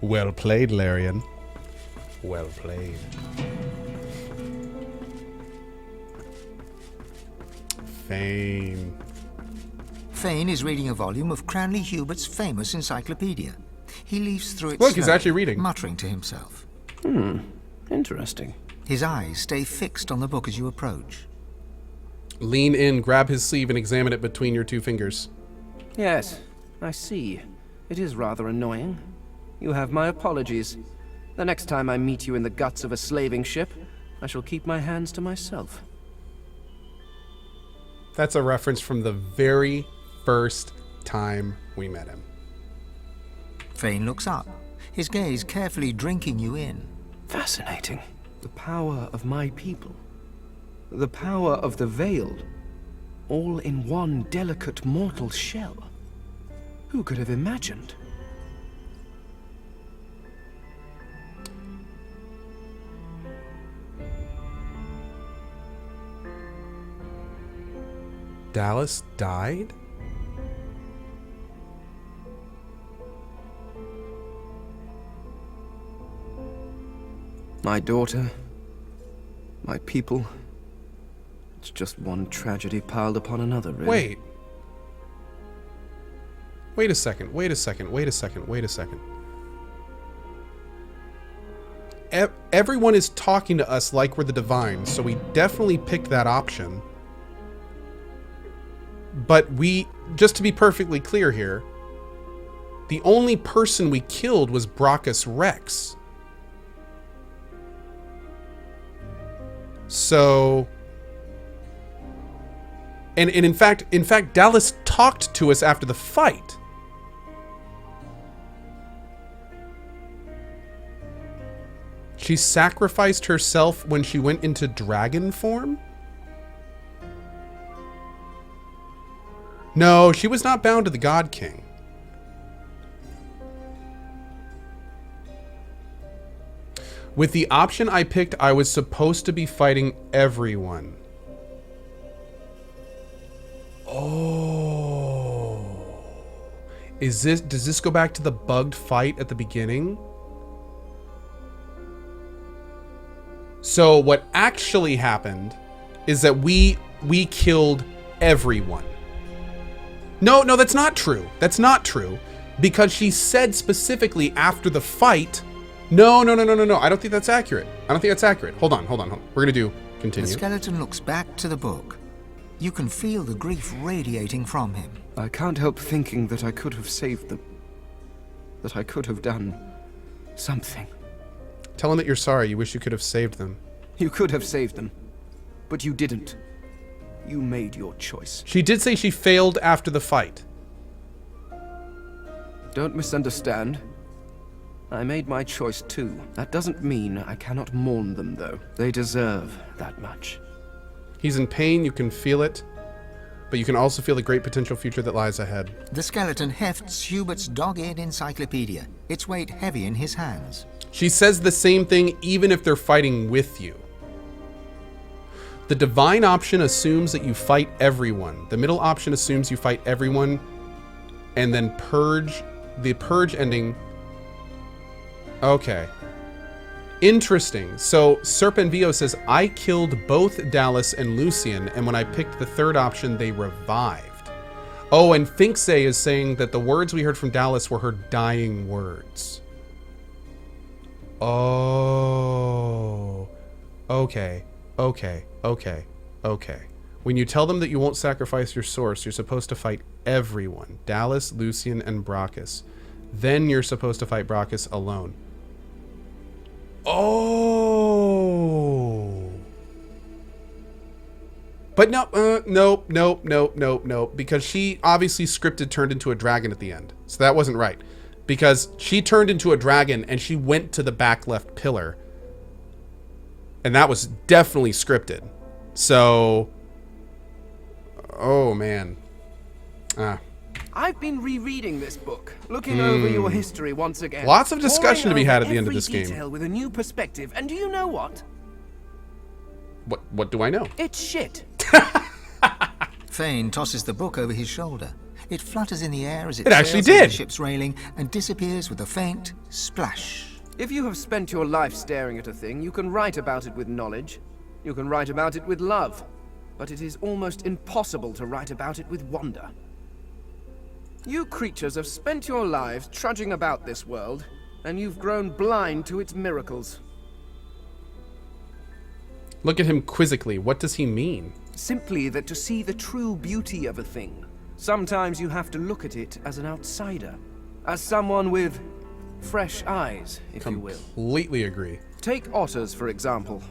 Well played, Larian. Well played. Fane. Fane is reading a volume of Cranley Hubert's famous encyclopedia. He leaves through it Look, he's slowly, actually reading. muttering to himself. Interesting. His eyes stay fixed on the book as you approach. Lean in, grab his sleeve, and examine it between your two fingers. Yes, I see. It is rather annoying. You have my apologies. The next time I meet you in the guts of a slaving ship, I shall keep my hands to myself. That's a reference from the very first time we met him. Fane looks up, his gaze carefully drinking you in. Fascinating. The power of my people. The power of the Veiled. All in one delicate mortal shell. Who could have imagined? Dallas died? My daughter, my people. It's just one tragedy piled upon another, really. Wait. Wait a second, wait a second, wait a second, wait a second. Everyone is talking to us like we're the Divines, so we definitely picked that option. But we, just to be perfectly clear here, the only person we killed was Brachus Rex. So, and in fact, Dallas talked to us after the fight. She sacrificed herself when she went into dragon form? No, she was not bound to the God King. With the option I picked, I was supposed to be fighting everyone. Oh. Does this go back to the bugged fight at the beginning? So what actually happened is that we killed everyone. No, that's not true. That's not true. Because she said specifically after the fight, no. I don't think that's accurate. Hold on. We're gonna do continue. The skeleton looks back to the book. You can feel the grief radiating from him. I can't help thinking that I could have saved them. That I could have done something. Tell him that you're sorry. You wish you could have saved them. You could have saved them, but you didn't. You made your choice. She did say she failed after the fight. Don't misunderstand. I made my choice too. That doesn't mean I cannot mourn them, though. They deserve that much. He's in pain, you can feel it, but you can also feel the great potential future that lies ahead. The skeleton hefts Hubert's dog-eared encyclopedia, its weight heavy in his hands. She says the same thing even if they're fighting with you. The divine option assumes that you fight everyone. The middle option assumes you fight everyone, and then purge. The purge ending. Okay. Interesting. So Serpenvio says, I killed both Dallas and Lucian, and when I picked the third option, they revived. Oh, and Finksay is saying that the words we heard from Dallas were her dying words. Oh. Okay. When you tell them that you won't sacrifice your source, you're supposed to fight everyone. Dallas, Lucian, and Brachus. Then you're supposed to fight Brachus alone. Oh. But no, because she obviously scripted turned into a dragon at the end. So that wasn't right. Because she turned into a dragon and she went to the back left pillar. And that was definitely scripted. So, oh man. I've been rereading this book, looking over your history once again. Lots of discussion to be had at the end of this every game. detail with a new perspective, and do you know what? What do I know? It's shit. Fane tosses the book over his shoulder. It flutters in the air as it It actually sails over did. the ship's railing and disappears with a faint splash. If you have spent your life staring at a thing, you can write about it with knowledge. You can write about it with love. But it is almost impossible to write about it with wonder. You creatures have spent your lives trudging about this world, and you've grown blind to its miracles. Look at him quizzically. What does he mean? Simply that to see the true beauty of a thing, sometimes you have to look at it as an outsider. As someone with fresh eyes, if you will. Completely agree. Take otters, for example.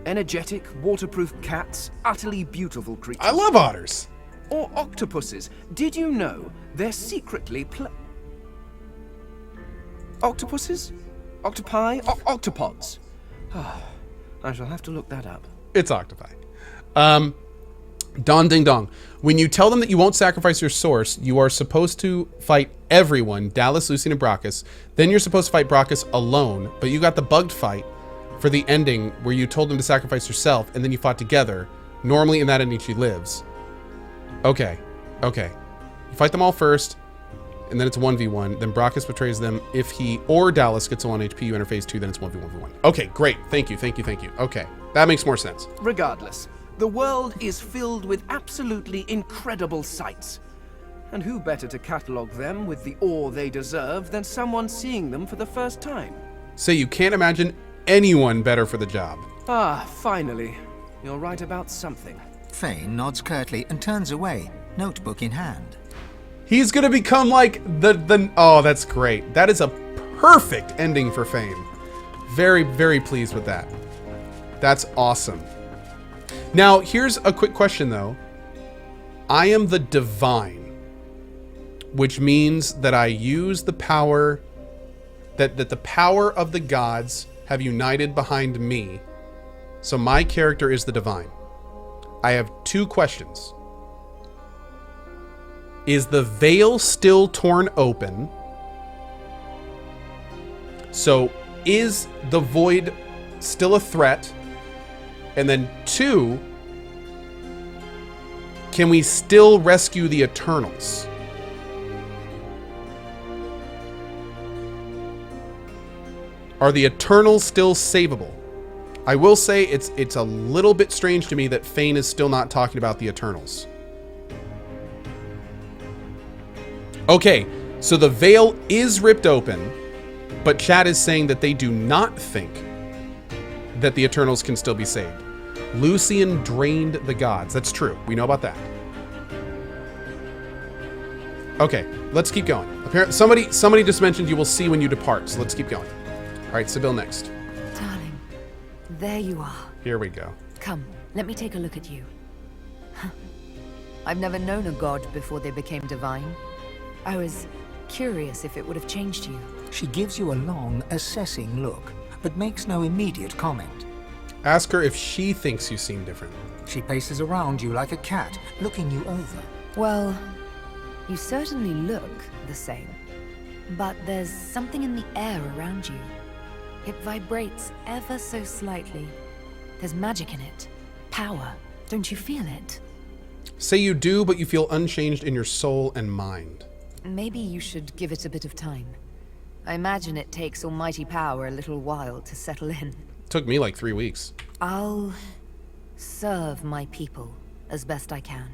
Energetic, waterproof cats, utterly beautiful creatures. I love otters. Or octopuses. Did you know they're secretly Octopuses? Octopi? Octopods? I shall have to look that up. It's octopi. Don Ding Dong. When you tell them that you won't sacrifice your source, you are supposed to fight everyone, Dallas, Lucian, and Brachus. Then you're supposed to fight Brachus alone, but you got the bugged fight for the ending where you told them to sacrifice yourself, and then you fought together. Normally in that ending she lives. Okay. You fight them all first, and then it's a 1v1. Then Brachus betrays them. If he or Dallas gets a 1 HP, you enter phase 2, then it's 1v1v1. Okay, great. Thank you. Okay, that makes more sense. Regardless, the world is filled with absolutely incredible sights. And who better to catalogue them with the awe they deserve than someone seeing them for the first time? So you can't imagine anyone better for the job. Ah, finally. You're right about something. Fane nods curtly and turns away, notebook in hand. He's gonna become like the oh, that's great. That is a perfect ending for Fane. Very, very pleased with that. That's awesome. Now, here's a quick question though. I am the divine, which means that I use the power that the power of the gods have united behind me. So my character is the divine. I have 2 questions. Is the veil still torn open? So is the void still a threat? And then 2, can we still rescue the Eternals? Are the Eternals still savable? I will say it's a little bit strange to me that Fane is still not talking about the Eternals. Okay, so the veil is ripped open, but chat is saying that they do not think that the Eternals can still be saved. Lucian drained the gods. That's true. We know about that. Okay, let's keep going. Apparently, somebody just mentioned you will see when you depart, so let's keep going. All right, Sebille next. Darling, there you are. Here we go. Come, let me take a look at you. I've never known a god before they became divine. I was curious if it would have changed you. She gives you a long, assessing look, but makes no immediate comment. Ask her if she thinks you seem different. She paces around you like a cat, looking you over. Well, you certainly look the same. But there's something in the air around you. It vibrates ever so slightly. There's magic in it. Power. Don't you feel it? Say you do, but you feel unchanged in your soul and mind. Maybe you should give it a bit of time. I imagine it takes almighty power a little while to settle in. Took me like 3 weeks. I'll serve my people as best I can.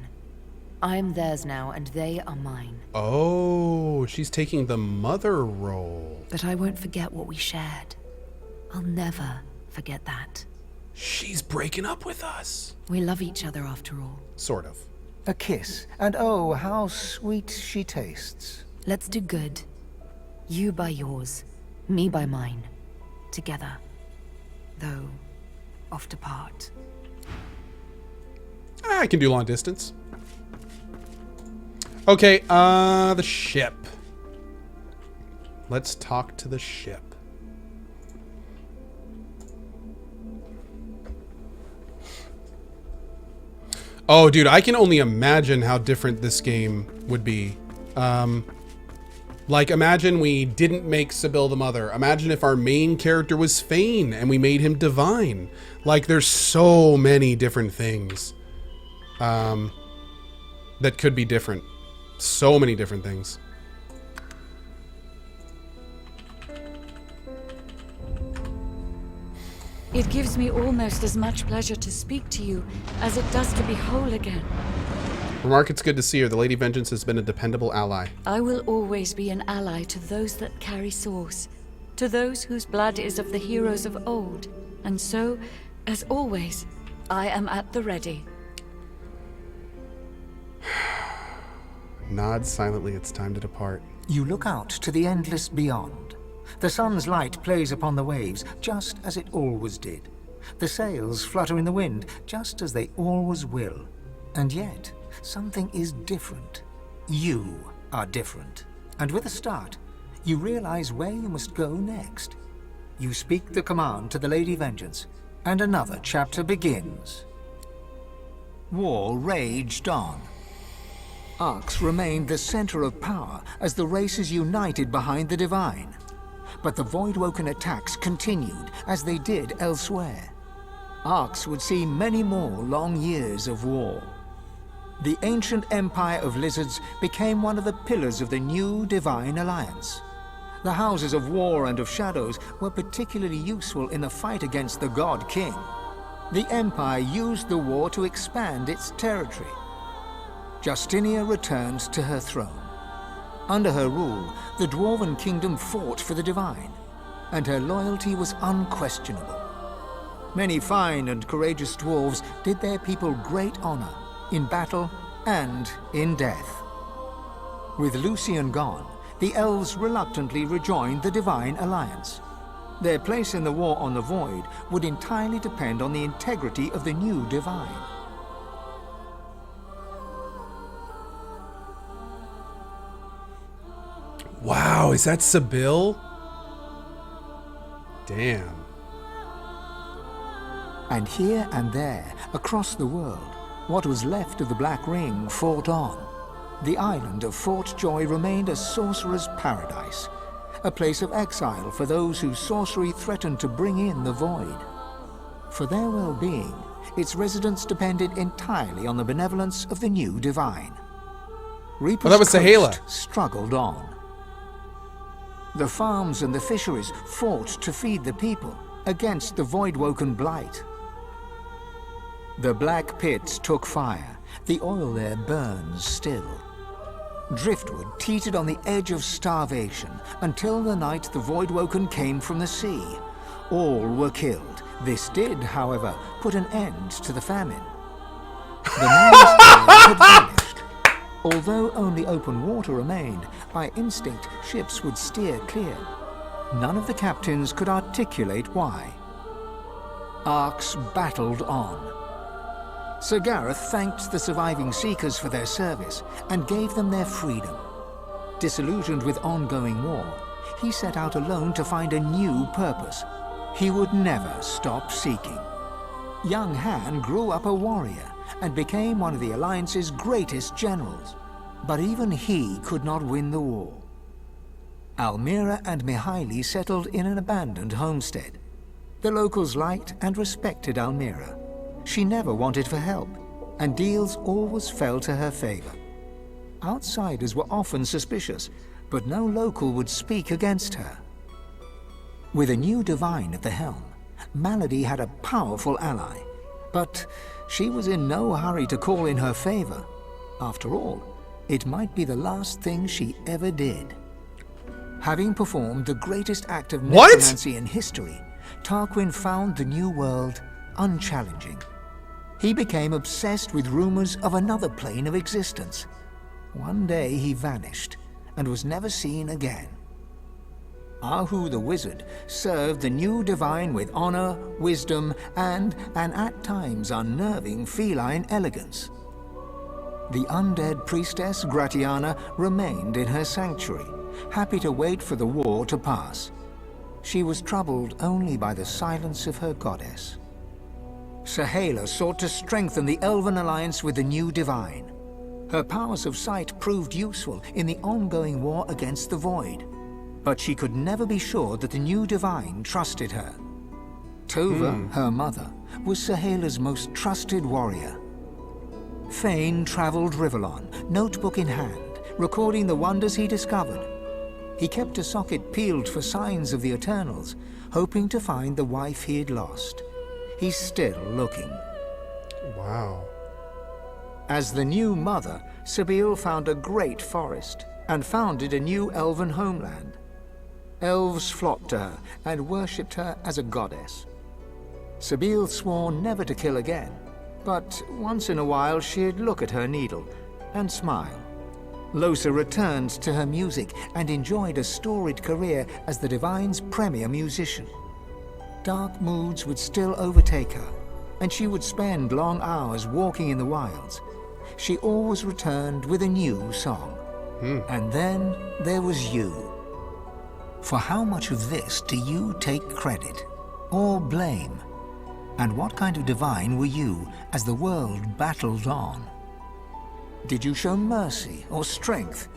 I'm theirs now, and they are mine. Oh, she's taking the mother role. But I won't forget what we shared. I'll never forget that. She's breaking up with us. We love each other after all. Sort of. A kiss, and oh, how sweet she tastes. Let's do good. You by yours, me by mine. Together. Though, off to part. I can do long distance. Okay, the ship. Let's talk to the ship. Oh, dude, I can only imagine how different this game would be. Like, imagine we didn't make Sebille the mother. Imagine if our main character was Fane and we made him divine. Like, there's so many different things that could be different. So many different things. It gives me almost as much pleasure to speak to you as it does to be whole again. Remark, it's good to see her. The Lady Vengeance has been a dependable ally. I will always be an ally to those that carry source, to those whose blood is of the heroes of old. And so, as always, I am at the ready. Nods silently. It's time to depart. You look out to the endless beyond. The sun's light plays upon the waves, just as it always did. The sails flutter in the wind, just as they always will. And yet, something is different. You are different. And with a start, you realize where you must go next. You speak the command to the Lady Vengeance, and another chapter begins. War raged on. Arx remained the center of power as the races united behind the Divine. But the Voidwoken attacks continued as they did elsewhere. Arx would see many more long years of war. The ancient empire of lizards became one of the pillars of the new Divine Alliance. The houses of war and of shadows were particularly useful in the fight against the God King. The empire used the war to expand its territory. Justinia returned to her throne. Under her rule, the Dwarven Kingdom fought for the Divine, and her loyalty was unquestionable. Many fine and courageous dwarves did their people great honor, in battle and in death. With Lucian gone, the elves reluctantly rejoined the Divine Alliance. Their place in the war on the Void would entirely depend on the integrity of the new Divine. Wow, is that Sebille? Damn. And here and there, across the world, what was left of the Black Ring fought on. The island of Fort Joy remained a sorcerer's paradise, a place of exile for those whose sorcery threatened to bring in the Void. For their well-being, its residents depended entirely on the benevolence of the new Divine. Reaper's that was Sebille. Coast struggled on. The farms and the fisheries fought to feed the people against the Voidwoken blight. The black pits took fire. The oil there burns still. Driftwood teetered on the edge of starvation until the night the Voidwoken came from the sea. All were killed. This did, however, put an end to the famine. The man's tale had vanished. Although only open water remained, by instinct ships would steer clear. None of the captains could articulate why. Arx battled on. Sir Gareth thanked the surviving Seekers for their service and gave them their freedom. Disillusioned with ongoing war, he set out alone to find a new purpose. He would never stop seeking. Young Han grew up a warrior and became one of the Alliance's greatest generals. But even he could not win the war. Almira and Mihaili settled in an abandoned homestead. The locals liked and respected Almira. She never wanted for help, and deals always fell to her favor. Outsiders were often suspicious, but no local would speak against her. With a new Divine at the helm, Malady had a powerful ally, but she was in no hurry to call in her favor. After all, it might be the last thing she ever did. Having performed the greatest act of necromancy in history, Tarquin found the new world unchallenging. He became obsessed with rumors of another plane of existence. One day he vanished and was never seen again. Ahu the Wizard served the new Divine with honor, wisdom, and an at times unnerving feline elegance. The undead priestess Gratiana remained in her sanctuary, happy to wait for the war to pass. She was troubled only by the silence of her goddess. Sebille sought to strengthen the Elven alliance with the new Divine. Her powers of sight proved useful in the ongoing war against the Void, but she could never be sure that the new Divine trusted her. Tova, her mother, was Sebille's most trusted warrior. Fane traveled Rivellon, notebook in hand, recording the wonders he discovered. He kept a socket peeled for signs of the Eternals, hoping to find the wife he had lost. He's still looking. Wow. As the new mother, Sebille found a great forest and founded a new elven homeland. Elves flocked to her and worshipped her as a goddess. Sebille swore never to kill again, but once in a while she'd look at her needle and smile. Lohse returned to her music and enjoyed a storied career as the Divine's premier musician. Dark moods would still overtake her, and she would spend long hours walking in the wilds. She always returned with a new song. And then there was you. For how much of this do you take credit or blame? And what kind of divine were you as the world battled on? Did you show mercy or strength?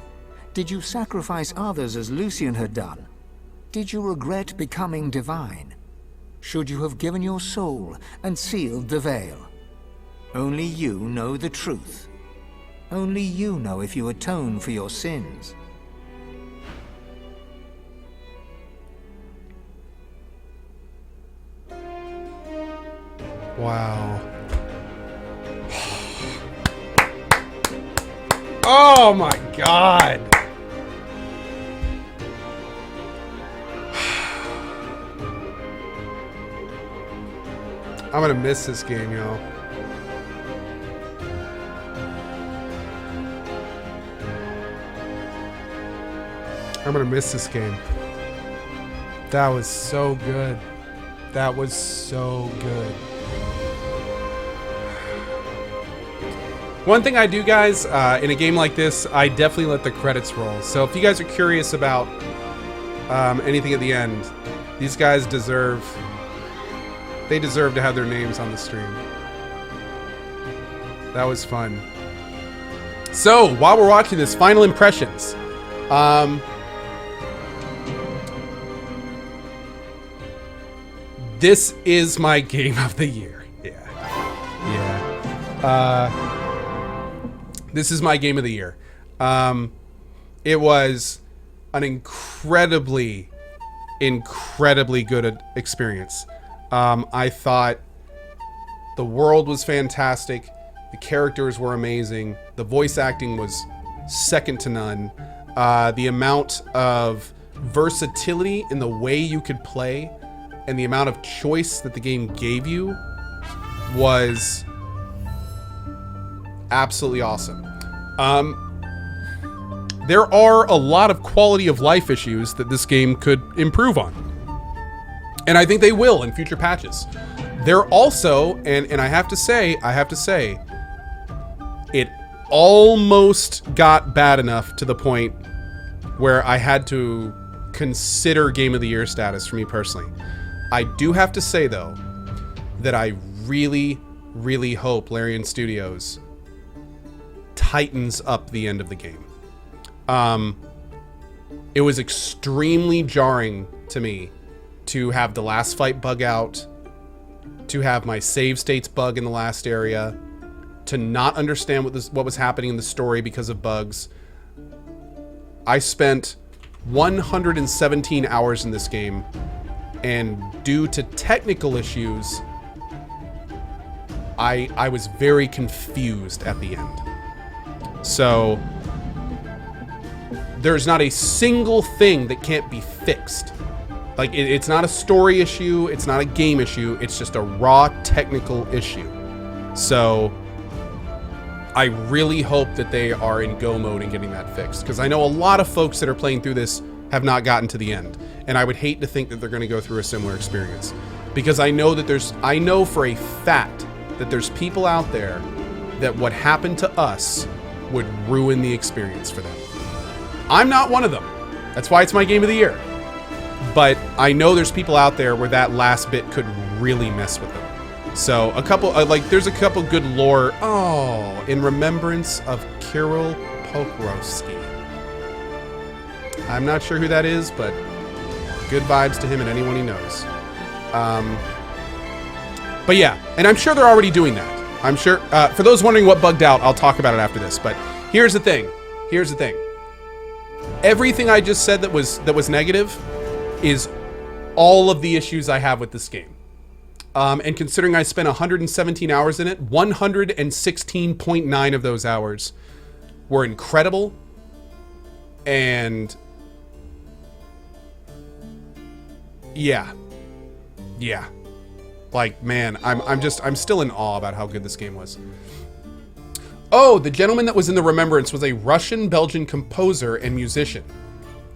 Did you sacrifice others as Lucian had done? Did you regret becoming divine? Should you have given your soul and sealed the veil? Only you know the truth. Only you know if you atone for your sins. Wow. Oh my God. I'm gonna miss this game, y'all. I'm gonna miss this game. That was so good. That was so good. One thing I do, guys, in a game like this, I definitely let the credits roll. So if you guys are curious about anything at the end, these guys deserve to have their names on the stream. That was fun. So while we're watching this, final impressions. This is my game of the year. Yeah. This is my game of the year. It was an incredibly good experience. I thought the world was fantastic. The characters were amazing. The voice acting was second to none. The amount of versatility in the way you could play and the amount of choice that the game gave you was absolutely awesome. There are a lot of quality of life issues that this game could improve on. And I think they will in future patches. There also, and I have to say, it almost got bad enough to the point where I had to consider Game of the Year status for me personally. I do have to say, though, that I really, really hope Larian Studios tightens up the end of the game. It was extremely jarring to me to have the last fight bug out, to have my save states bug in the last area, to not understand what was happening in the story because of bugs. I spent 117 hours in this game, and due to technical issues, I was very confused at the end. So there's not a single thing that can't be fixed. Like, it's not a story issue, it's not a game issue, it's just a raw technical issue. So I really hope that they are in go mode in getting that fixed, because I know a lot of folks that are playing through this have not gotten to the end, and I would hate to think that they're going to go through a similar experience, because I know for a fact that there's people out there that what happened to us would ruin the experience for them. I'm not one of them. That's why it's my game of the year. But I know there's people out there where that last bit could really mess with them. So there's a couple good lore. Oh, in remembrance of Kirill Pokrovsky. I'm not sure who that is, but good vibes to him and anyone he knows. But yeah, and I'm sure they're already doing that. I'm sure, for those wondering what bugged out, I'll talk about it after this. But here's the thing. everything I just said that was negative is all of the issues I have with this game. And considering I spent 117 hours in it, 116.9 of those hours were incredible. And yeah. Like, man, I'm still in awe about how good this game was. Oh, the gentleman that was in the Remembrance was a Russian-Belgian composer and musician.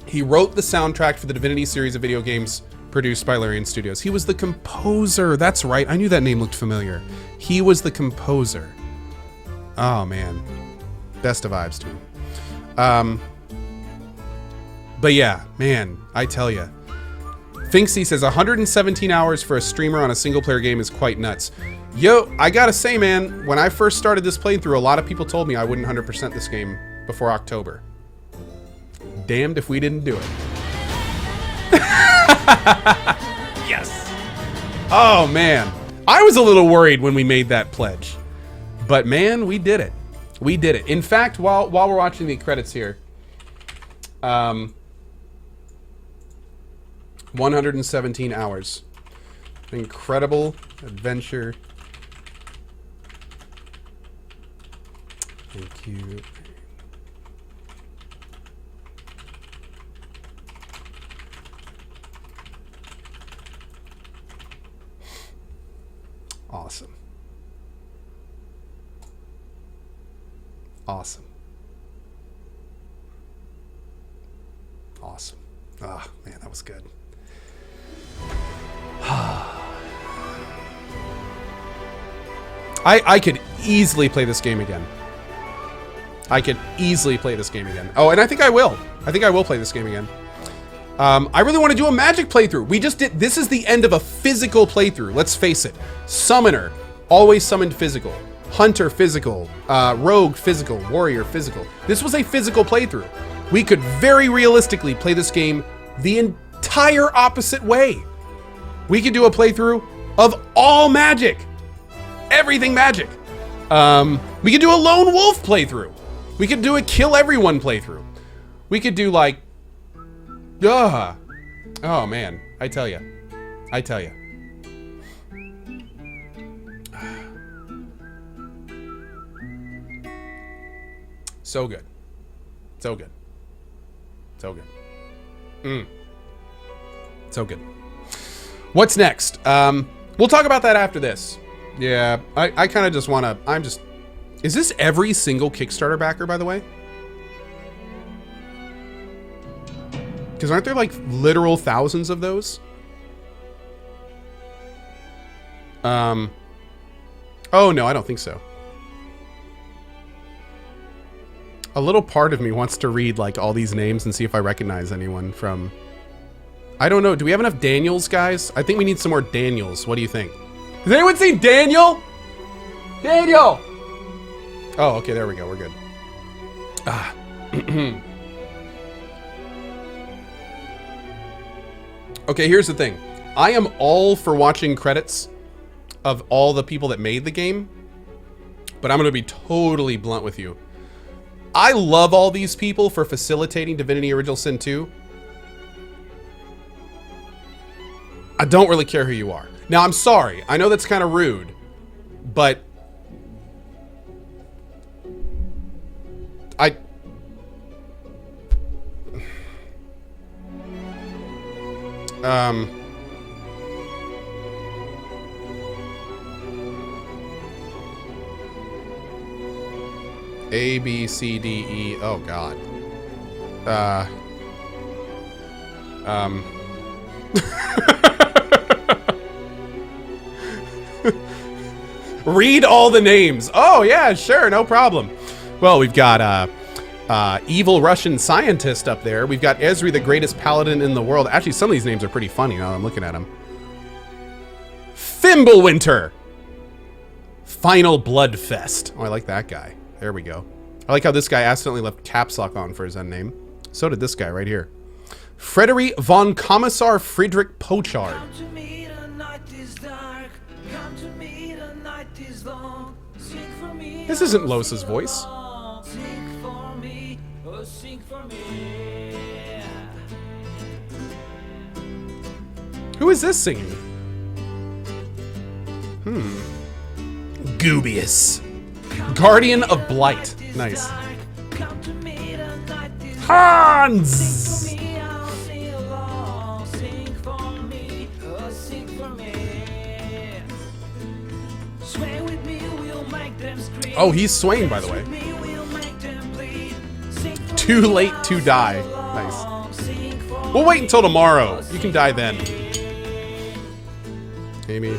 He wrote the soundtrack for the Divinity series of video games produced by Larian Studios. He was the composer. That's right. I knew that name looked familiar. He was the composer. Oh, man. Best of vibes to him. But yeah, man, I tell ya. Finksy says 117 hours for a streamer on a single-player game is quite nuts. Yo, I gotta say, man, when I first started this playthrough, a lot of people told me I wouldn't 100% this game before October. Damned if we didn't do it. Yes. Oh, man. I was a little worried when we made that pledge. But, man, we did it. We did it. In fact, while we're watching the credits here, 117 hours. Incredible adventure. Thank you. Awesome. Awesome. Awesome. Ah, man, that was good. I could easily play this game again. I could easily play this game again. Oh, and I think I will. I think I will play this game again. I really want to do a magic playthrough. We just did. This is the end of a physical playthrough. Let's face it. Summoner, always summoned physical. Hunter, physical. Rogue, physical. Warrior, physical. This was a physical playthrough. We could very realistically play this game the entire opposite way. We could do a playthrough of all magic. Everything magic. We could do a lone wolf playthrough. We could do a kill everyone playthrough. We could do like, oh man, I tell you. So good. So good. So good. So good. What's next? We'll talk about that after this. Yeah, I kind of just want to, is this every single Kickstarter backer, by the way? Because aren't there like literal thousands of those? Oh no, I don't think so. A little part of me wants to read like all these names and see if I recognize anyone from... I don't know. Do we have enough Daniels, guys? I think we need some more Daniels. What do you think? Has anyone seen Daniel? Daniel! Oh, okay. There we go. We're good. Ah. Okay, here's the thing. I am all for watching credits of all the people that made the game, but I'm going to be totally blunt with you. I love all these people for facilitating Divinity Original Sin 2. I don't really care who you are. Now, I'm sorry. I know that's kind of rude, but A, B, C, D, E. Oh, God. Read all the names. Oh, yeah, sure. No problem. Well, we've got evil Russian scientist up there. We've got Esri, the greatest paladin in the world. Actually, some of these names are pretty funny now that I'm looking at them. Thimblewinter. Final Bloodfest. Oh, I like that guy. There we go. I like how this guy accidentally left caps lock on for his end name. So did this guy right here. Frederick von Kommissar Friedrich Pochard. This isn't Los's voice. Who is this singing? Goobious. Guardian of Blight. Nice. Hans! Oh, he's swaying, by the way. Too late to die. Nice. We'll wait until tomorrow. You can die then. Amy.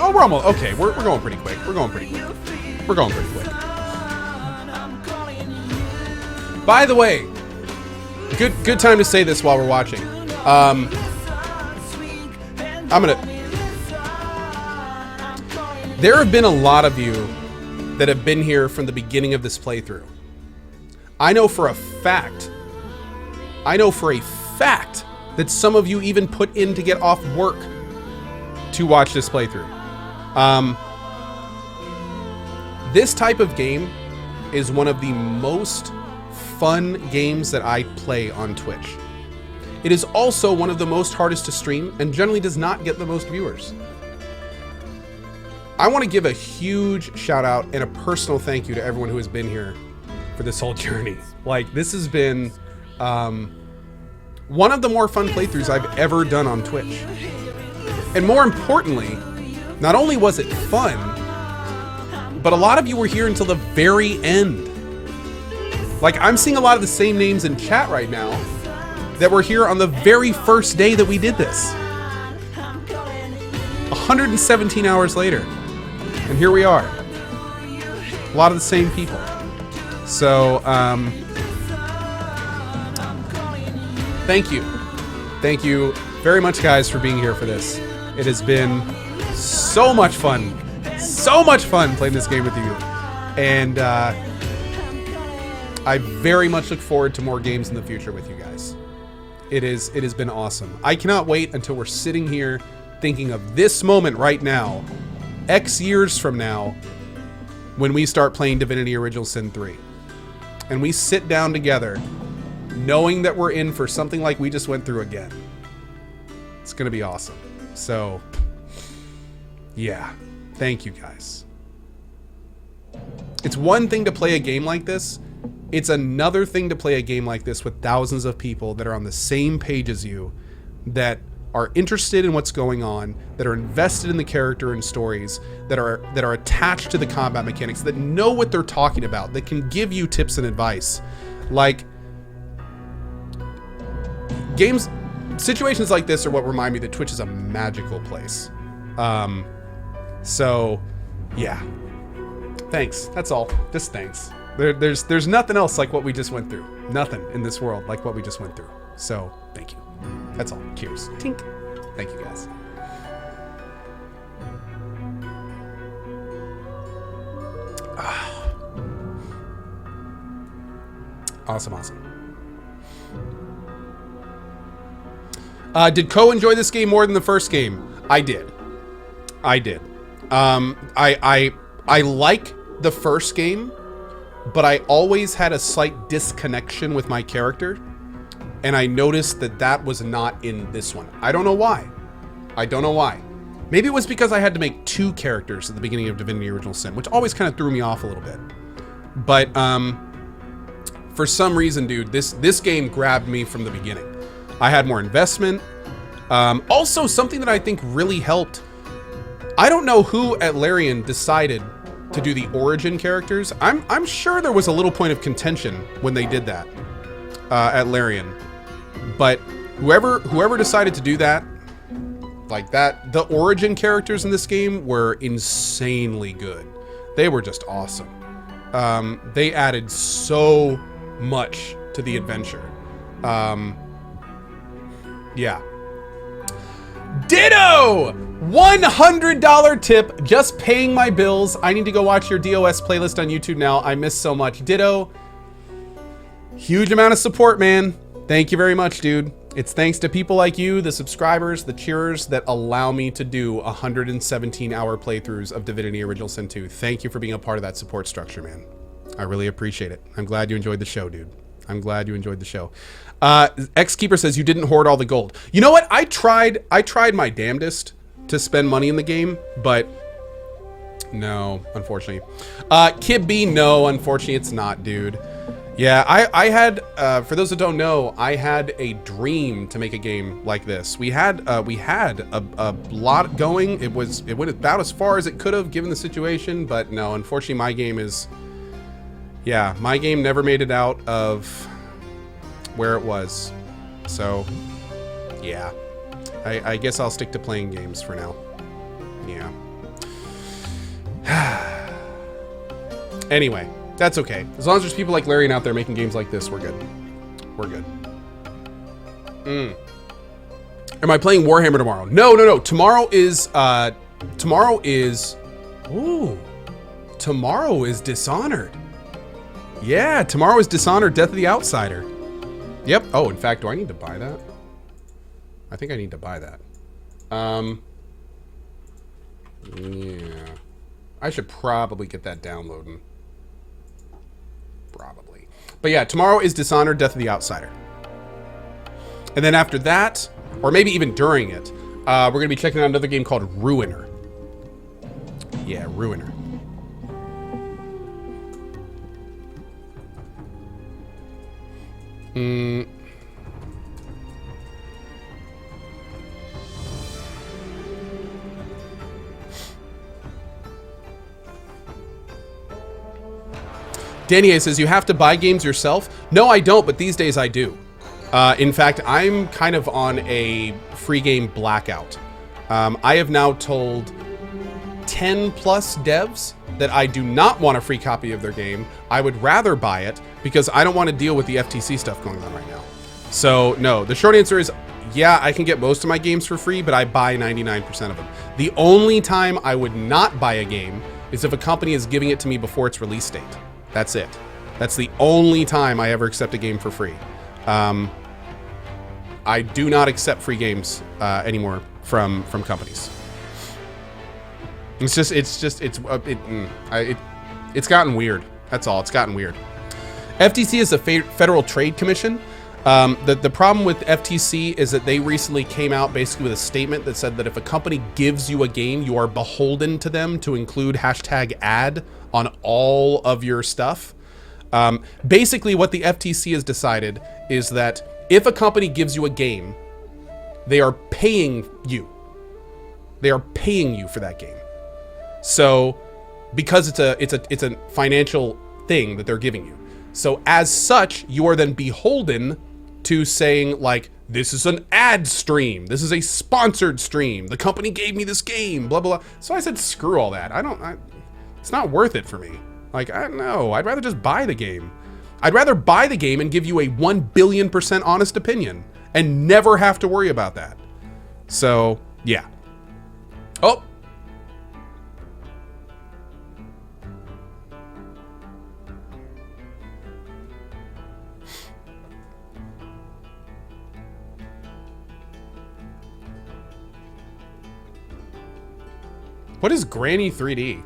Oh, we're almost... Okay, we're going pretty quick. We're going pretty quick. We're going pretty quick. By the way, good time to say this while we're watching. I'm gonna... There have been a lot of you that have been here from the beginning of this playthrough. I know for a fact that some of you even put in to get off work to watch this playthrough. This type of game is one of the most fun games that I play on Twitch. It is also one of the most hardest to stream and generally does not get the most viewers. I want to give a huge shout out and a personal thank you to everyone who has been here for this whole journey. Like, this has been one of the more fun playthroughs I've ever done on Twitch. And more importantly, not only was it fun, but a lot of you were here until the very end. Like, I'm seeing a lot of the same names in chat right now that were here on the very first day that we did this. 117 hours later. And here we are. A lot of the same people. So, thank you. Thank you very much, guys, for being here for this. It has been so much fun. So much fun playing this game with you. And I very much look forward to more games in the future with you guys. It has been awesome. I cannot wait until we're sitting here thinking of this moment right now, X years from now, when we start playing Divinity Original Sin 3. And we sit down together, knowing that we're in for something like we just went through again. It's going to be awesome. So, yeah. Thank you, guys. It's one thing to play a game like this. It's another thing to play a game like this with thousands of people that are on the same page as you, that are interested in what's going on, that are invested in the character and stories, that are attached to the combat mechanics, that know what they're talking about, that can give you tips and advice. Like, situations like this are what remind me that Twitch is a magical place. So, yeah. Thanks. That's all. Just thanks. There's nothing else like what we just went through. Nothing in this world like what we just went through. So, thank you. That's all. Cheers. Tink. Thank you, guys. Awesome. Did Ko enjoy this game more than the first game? I did. I like the first game, but I always had a slight disconnection with my character. And I noticed that was not in this one. I don't know why. Maybe it was because I had to make two characters at the beginning of Divinity Original Sin, which always kind of threw me off a little bit. But for some reason, dude, this game grabbed me from the beginning. I had more investment. Also, something that I think really helped. I don't know who at Larian decided to do the origin characters. I'm sure there was a little point of contention when they did that at Larian. But whoever decided to do that, like that, the origin characters in this game were insanely good. They were just awesome. They added so much to the adventure. Yeah. Ditto! $100 tip, just paying my bills. I need to go watch your DOS playlist on YouTube now. I miss so much. Ditto. Huge amount of support, man. Thank you very much, dude. It's thanks to people like you, the subscribers, the cheerers, that allow me to do 117-hour playthroughs of Divinity Original Sin 2. Thank you for being a part of that support structure, man. I really appreciate it. I'm glad you enjoyed the show, dude. I'm glad you enjoyed the show. X-Keeper says you didn't hoard all the gold. You know what? I tried my damnedest to spend money in the game, but no, unfortunately. Kid B, no, unfortunately it's not, dude. Yeah, I had, for those that don't know, I had a dream to make a game like this. We had a lot going. It went about as far as it could have given the situation, but no, unfortunately my game is, yeah, my game never made it out of where it was. So, yeah, I guess I'll stick to playing games for now. Yeah. Anyway, that's okay. As long as there's people like Larian out there making games like this, we're good. We're good. Am I playing Warhammer tomorrow? No. Tomorrow is Dishonored. Yeah, tomorrow is Dishonored, Death of the Outsider. Yep. Oh, in fact, do I need to buy that? I think I need to buy that. Yeah. I should probably get that downloading. Probably. But yeah, tomorrow is Dishonored, Death of the Outsider. And then after that, or maybe even during it, we're going to be checking out another game called Ruiner. Yeah, Ruiner. Danier says, you have to buy games yourself? No, I don't, but these days I do. In fact, I'm kind of on a free game blackout. I have now told 10 plus devs that I do not want a free copy of their game. I would rather buy it because I don't want to deal with the FTC stuff going on right now. So no, the short answer is, yeah, I can get most of my games for free, but I buy 99% of them. The only time I would not buy a game is if a company is giving it to me before its release date. That's it. That's the only time I ever accept a game for free. I do not accept free games anymore from companies. It's gotten weird. That's all. It's gotten weird. FTC is a Federal Trade Commission. The problem with FTC is that they recently came out basically with a statement that said that if a company gives you a game, you are beholden to them to include #ad on all of your stuff. Basically what the FTC has decided is that if a company gives you a game, they are paying you. They are paying you for that game. So because it's a financial thing that they're giving you. So as such, you are then beholden to saying like, this is an ad stream. This is a sponsored stream. The company gave me this game, blah, blah, blah. So I said, screw all that. It's not worth it for me. Like, I don't know. I'd rather just buy the game. I'd rather buy the game and give you a 1,000,000,000% honest opinion and never have to worry about that. So, yeah. Oh. What is Granny 3D?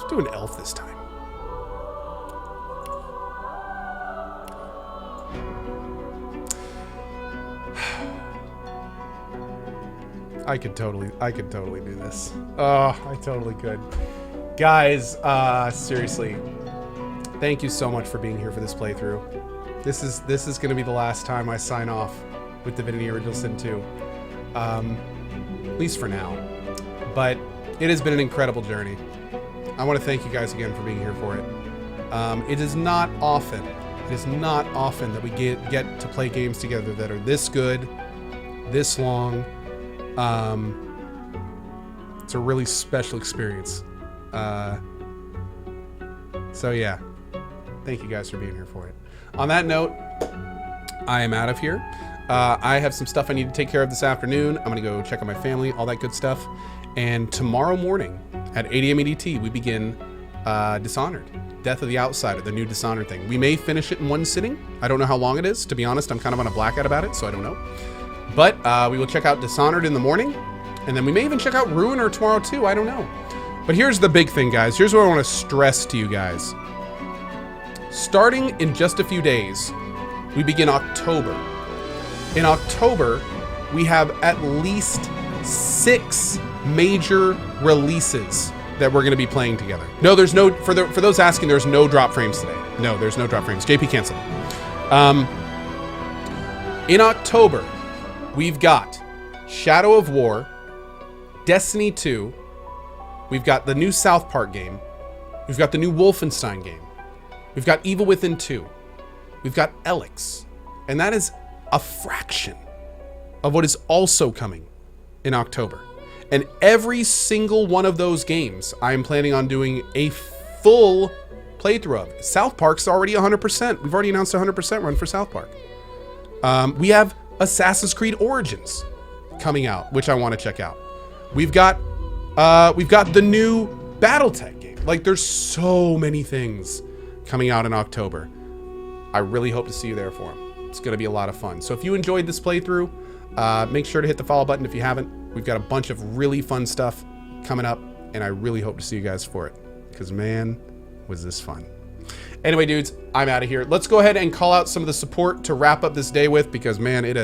Do an elf this time. I could totally do this. Oh, I totally could. Guys, seriously, thank you so much for being here for this playthrough. This is gonna be the last time I sign off with Divinity Original Sin 2. At least for now. But it has been an incredible journey. I want to thank you guys again for being here for it. It is not often that we get to play games together that are this good, this long. It's a really special experience. So yeah, thank you guys for being here for it. On that note, I am out of here. I have some stuff I need to take care of this afternoon. I'm gonna go check on my family, all that good stuff. And tomorrow morning at 8 a.m. EDT, we begin Dishonored. Death of the Outsider, the new Dishonored thing. We may finish it in one sitting. I don't know how long it is. To be honest, I'm kind of on a blackout about it, so I don't know. But we will check out Dishonored in the morning, and then we may even check out Ruiner tomorrow too. I don't know. But here's the big thing, guys. Here's what I want to stress to you guys. Starting in just a few days, we begin October. In October, we have at least 6 major releases that we're going to be playing together. No, there's no, for those asking, there's no drop frames today. No, there's no drop frames. JP canceled. In October, we've got Shadow of War, Destiny 2, we've got the new South Park game, we've got the new Wolfenstein game, we've got Evil Within 2, we've got Alex, and that is a fraction of what is also coming in October. And every single one of those games, I am planning on doing a full playthrough of. South Park's already 100%. We've already announced a 100% run for South Park. We have Assassin's Creed Origins coming out, which I want to check out. We've got the new BattleTech game. Like, there's so many things coming out in October. I really hope to see you there for them. It's going to be a lot of fun. So if you enjoyed this playthrough, make sure to hit the follow button if you haven't. We've got a bunch of really fun stuff coming up, and I really hope to see you guys for it, because man, was this fun. Anyway, dudes, I'm out of here. Let's go ahead and call out some of the support to wrap up this day with, because man, it has